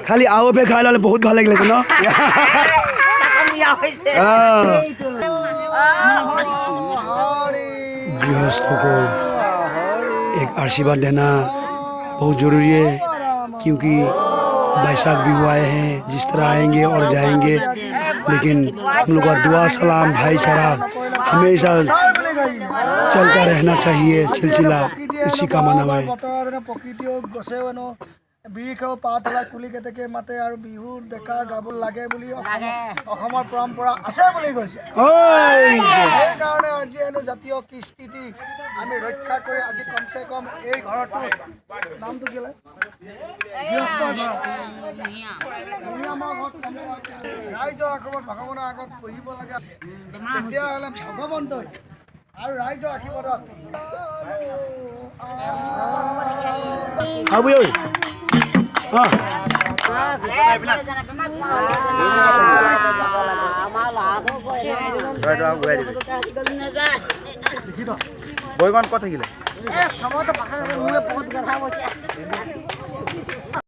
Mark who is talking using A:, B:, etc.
A: खाली आओ पे खाए लाले बहुत ভাল লাগিলে ন गृहस्थों को एक आशीर्वाद देना बहुत जरूरी है क्योंकि बैसाख बिहू आए हैं जिस तरह आएंगे और जाएंगे लेकिन हम लोग का दुआ सलाम भाईचारा हमेशा चलता रहना चाहिए सिलसिला इसी का मानव है বিৰিখাও পাত হলা কুলি কেতেকে মাতে আৰু বিহু দেখা গাব লাগে বুলি অসমৰ পৰম্পৰা আছে বুলি কৈছে এই কাৰণে আজি এনো জাতীয় কৃষ্টি আমি ৰক্ষা কৰি আজি কমসে কম এই ঘৰটো নামটো কি লাগে ৰাইজৰ আগত ভগৱানৰ আগত বহিব লাগে তেতিয়া হলে ভগৱন্ত আৰু ৰাইজৰ আশীৰ্বাদত আবু ঐ বৈগন কত থাকিলে